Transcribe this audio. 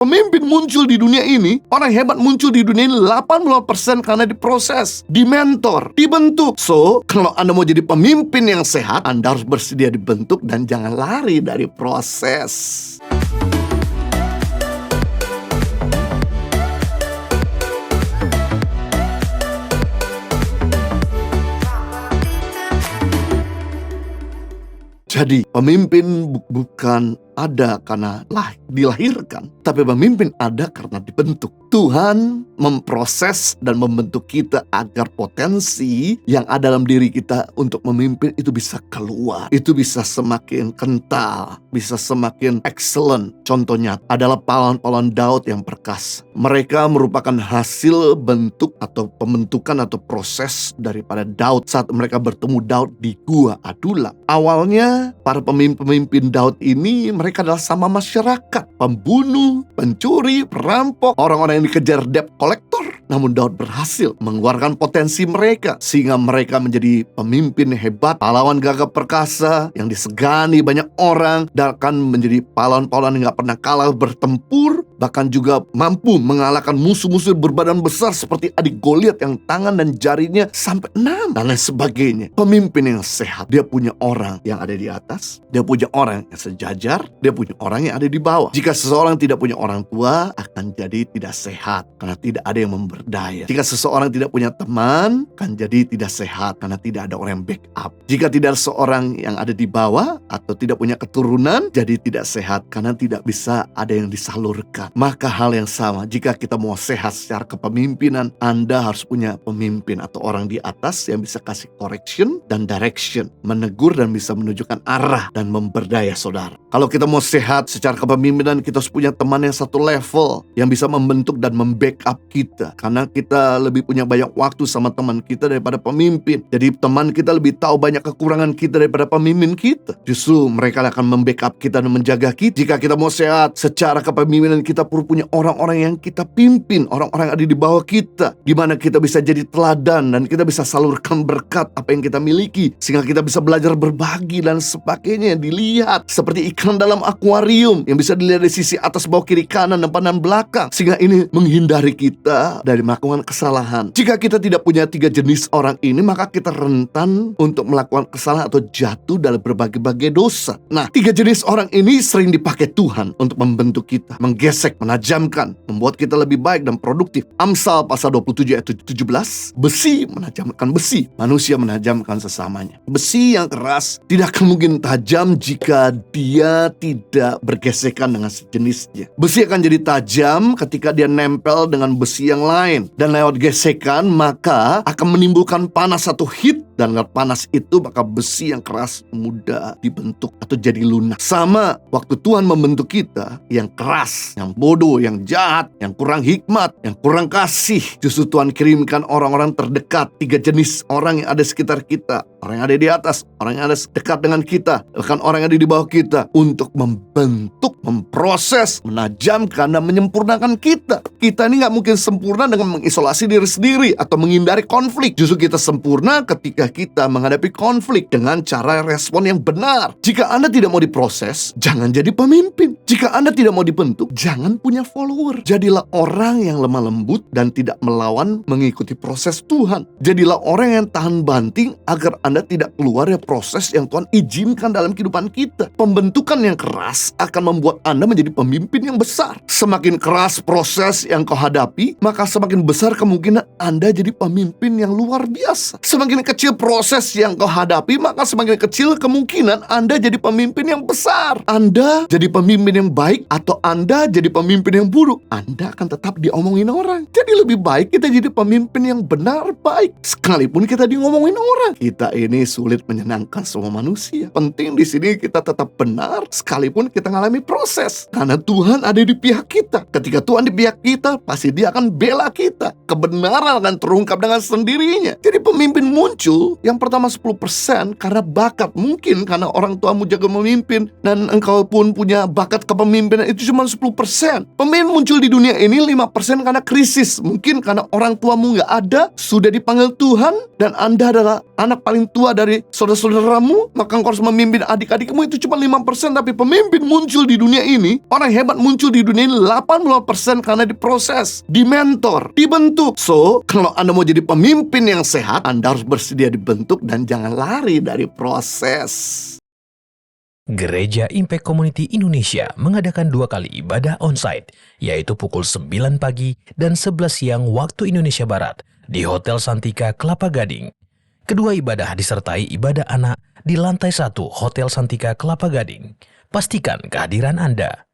Pemimpin muncul di dunia ini, orang hebat muncul di dunia ini 80% karena diproses, dimentor, dibentuk. So, kalau Anda mau jadi pemimpin yang sehat, Anda harus bersedia dibentuk dan jangan lari dari proses. Jadi, pemimpin bukan ada karena dilahirkan, tapi pemimpin ada karena dibentuk. Tuhan memproses dan membentuk kita agar potensi yang ada dalam diri kita untuk memimpin itu bisa keluar. Itu bisa semakin kental, bisa semakin excellent. Contohnya adalah pahlawan-pahlawan Daud yang perkasa. Mereka merupakan hasil bentuk atau pembentukan atau proses daripada Daud saat mereka bertemu Daud di Gua Adulam. Awalnya para pemimpin Daud ini mereka adalah sama masyarakat, pembunuh, pencuri, perampok, orang-orang yang dikejar debt collector. Namun Daud berhasil mengeluarkan potensi mereka sehingga mereka menjadi pemimpin hebat, pahlawan gagah perkasa yang disegani banyak orang, dan akan menjadi pahlawan-pahlawan yang gak pernah kalah bertempur, bahkan juga mampu mengalahkan musuh-musuh berbadan besar seperti adik Goliat yang tangan dan jarinya sampai 6 dan lain sebagainya. Pemimpin yang sehat, dia punya orang yang ada di atas, dia punya orang yang sejajar, dia punya orang yang ada di bawah. Jika seseorang tidak punya orang tua, akan jadi tidak sehat karena tidak ada yang memberdaya. Jika seseorang tidak punya teman, akan jadi tidak sehat karena tidak ada orang yang backup. Jika tidak ada seorang yang ada di bawah atau tidak punya keturunan, jadi tidak sehat karena tidak bisa ada yang disalurkan. Maka hal yang sama, jika kita mau sehat secara kepemimpinan, Anda harus punya pemimpin atau orang di atas yang bisa kasih correction dan direction, menegur dan bisa menunjukkan arah dan memberdaya saudara. Kalau kita mau sehat secara kepemimpinan, kita harus punya teman yang satu level, yang bisa membentuk dan membackup kita. Karena kita lebih punya banyak waktu sama teman kita daripada pemimpin. Jadi teman kita lebih tahu banyak kekurangan kita daripada pemimpin kita. Justru mereka akan membackup kita dan menjaga kita. Jika kita mau sehat secara kepemimpinan, kita perlu punya orang-orang yang kita pimpin, orang-orang yang ada di bawah kita, di mana kita bisa jadi teladan dan kita bisa salurkan berkat apa yang kita miliki, sehingga kita bisa belajar berbagi dan sebagainya. Dilihat seperti ikan dalam akuarium yang bisa dilihat dari sisi atas, bawah, kiri, kanan, depan dan belakang, sehingga ini menghindari kita dari melakukan kesalahan. Jika kita tidak punya 3 jenis orang ini, maka kita rentan untuk melakukan kesalahan atau jatuh dalam berbagai-bagai dosa. Nah, 3 jenis orang ini sering dipakai Tuhan untuk membentuk kita, menggesek, menajamkan, membuat kita lebih baik dan produktif. Amsal pasal 27 ayat 17, besi menajamkan besi, manusia menajamkan sesamanya. Besi yang keras tidak akan mungkin tajam jika dia tidak bergesekan dengan sejenisnya. Besi akan jadi tajam ketika dia nempel dengan besi yang lain, dan lewat gesekan maka akan menimbulkan panas atau heat, dan lewat panas itu maka besi yang keras mudah dibentuk atau jadi lunak. Sama waktu Tuhan membentuk kita yang keras, yang bodoh, yang jahat, yang kurang hikmat, yang kurang kasih, justru Tuhan kirimkan orang-orang terdekat. 3 jenis orang yang ada di sekitar kita, orang yang ada di atas, orang yang ada dekat dengan kita, bahkan orang yang ada di bawah kita, untuk membentuk, memproses, menajamkan dan menyempurnakan kita. Kita ini gak mungkin sempurna dengan mengisolasi diri sendiri atau menghindari konflik. Justru kita sempurna ketika kita menghadapi konflik dengan cara respon yang benar. Jika Anda tidak mau diproses, jangan jadi pemimpin. Jika Anda tidak mau dibentuk, jangan punya follower. Jadilah orang yang lemah lembut dan tidak melawan, mengikuti proses Tuhan. Jadilah orang yang tahan banting agar Anda tidak keluar dari proses yang Tuhan izinkan dalam kehidupan kita. Pembentukan yang keras akan membuat Anda menjadi pemimpin yang besar. Semakin keras proses yang kau hadapi, maka semakin besar kemungkinan Anda jadi pemimpin yang luar biasa. Semakin kecil proses yang kau hadapi, maka semakin kecil kemungkinan Anda jadi pemimpin yang besar. Anda jadi pemimpin yang baik atau Anda jadi pemimpin yang buruk, Anda akan tetap diomongin orang. Jadi lebih baik kita jadi pemimpin yang benar baik, sekalipun kita ngomongin orang. Kita ini sulit menyenangkan semua manusia. Penting di sini kita tetap benar sekalipun kita ngalami proses, karena Tuhan ada di pihak kita. Ketika Tuhan di pihak kita, pasti Dia akan bela kita. Kebenaran akan terungkap dengan sendirinya. Jadi pemimpin muncul itu, yang pertama 10% karena bakat. Mungkin karena orang tuamu jago memimpin dan engkau pun punya bakat kepemimpinan, itu cuma 10%. Pemimpin muncul di dunia ini 5% karena krisis. Mungkin karena orang tuamu nggak ada, sudah dipanggil Tuhan, dan Anda adalah anak paling tua dari saudara-saudaramu, maka engkau harus memimpin adik-adikmu. Itu cuma 5%, tapi pemimpin muncul di dunia ini, orang hebat muncul di dunia ini 80% karena diproses, dimentor, dibentuk. So, kalau Anda mau jadi pemimpin yang sehat, Anda harus bersedia dibentuk dan jangan lari dari proses. Gereja Impact Community Indonesia mengadakan 2 kali ibadah onsite, yaitu pukul 9 pagi dan 11 siang waktu Indonesia Barat di Hotel Santika Kelapa Gading. Kedua ibadah disertai ibadah anak di lantai 1 Hotel Santika Kelapa Gading. Pastikan kehadiran Anda.